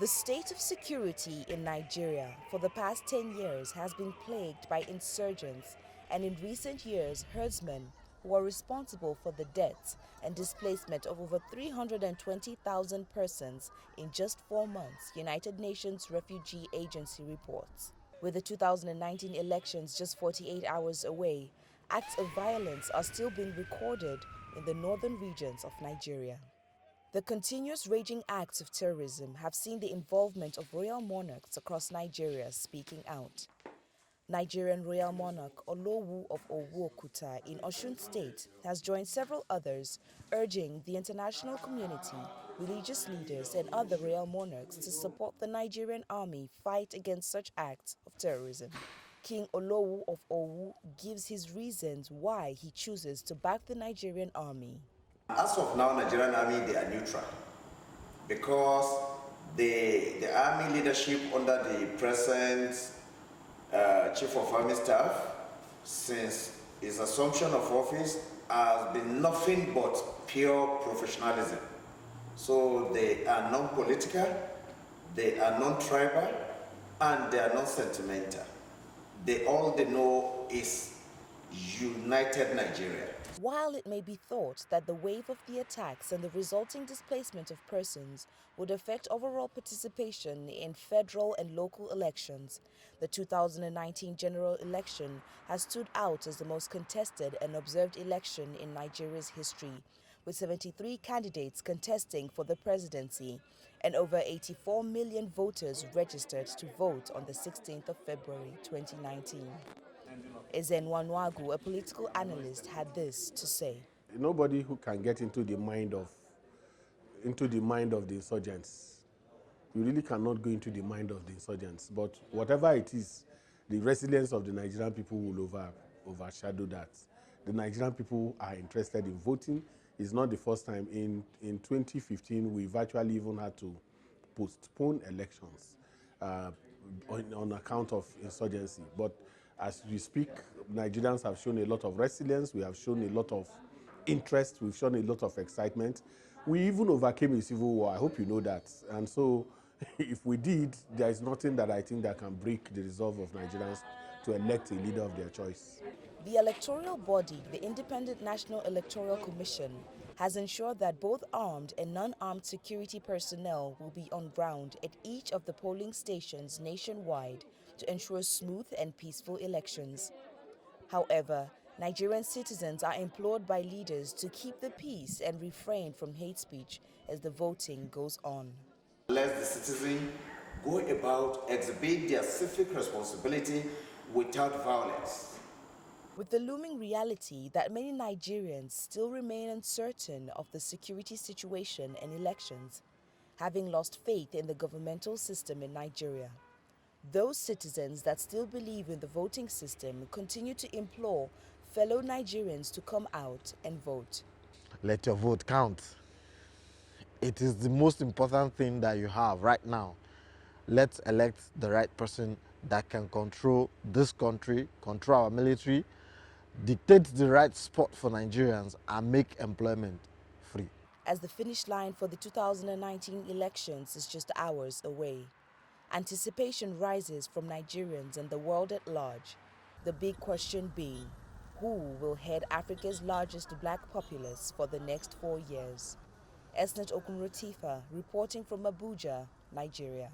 The state of security in Nigeria for the past 10 years has been plagued by insurgents and in recent years herdsmen who are responsible for the deaths and displacement of over 320,000 persons in just 4 months, United Nations Refugee Agency reports. With the 2019 elections just 48 hours away, acts of violence are still being recorded in the northern regions of Nigeria. The continuous raging acts of terrorism have seen the involvement of royal monarchs across Nigeria speaking out. Nigerian royal monarch Olowu of Owo-Okuta in Osun State has joined several others urging the international community, religious leaders and other royal monarchs to support the Nigerian army fight against such acts of terrorism. King Olowu of Owu gives his reasons why he chooses to back the Nigerian army. As of now, Nigerian army, they are neutral because the army leadership under the present chief of army staff, since his assumption of office, has been nothing but pure professionalism. So they are non-political, they are non-tribal, and they are non-sentimental. All they know is united Nigeria. While it may be thought that the wave of the attacks and the resulting displacement of persons would affect overall participation in federal and local elections, the 2019 general election has stood out as the most contested and observed election in Nigeria's history, with 73 candidates contesting for the presidency and over 84 million voters registered to vote on the 16th of February 2019. Ezenwa Nwagu, a political analyst, had this to say. Nobody who can get into the mind of the insurgents. You really cannot go into the mind of the insurgents. But whatever it is, the resilience of the Nigerian people will overshadow that. The Nigerian people are interested in voting. It's not the first time. In 2015, we virtually even had to postpone elections on account of insurgency. But as we speak, Nigerians have shown a lot of resilience. We have shown a lot of interest. We've shown a lot of excitement. We even overcame a civil war. I hope you know that. And so if we did, there is nothing that I think that can break the resolve of Nigerians to elect a leader of their choice. The electoral body, the Independent National Electoral Commission, has ensured that both armed and non-armed security personnel will be on ground at each of the polling stations nationwide to ensure smooth and peaceful elections. However, Nigerian citizens are implored by leaders to keep the peace and refrain from hate speech as the voting goes on. Let the citizens go about exhibit their civic responsibility without violence. With the looming reality that many Nigerians still remain uncertain of the security situation and elections, having lost faith in the governmental system in Nigeria, those citizens that still believe in the voting system continue to implore fellow Nigerians to come out and vote. Let your vote count. It is the most important thing that you have right now. Let's elect the right person that can control this country, control our military, dictate the right spot for Nigerians, and make employment free. As the finish line for the 2019 elections is just hours away, anticipation rises from Nigerians and the world at large, the big question being, who will head Africa's largest black populace for the next 4 years? Esnet Okunrotifa reporting from Abuja, Nigeria.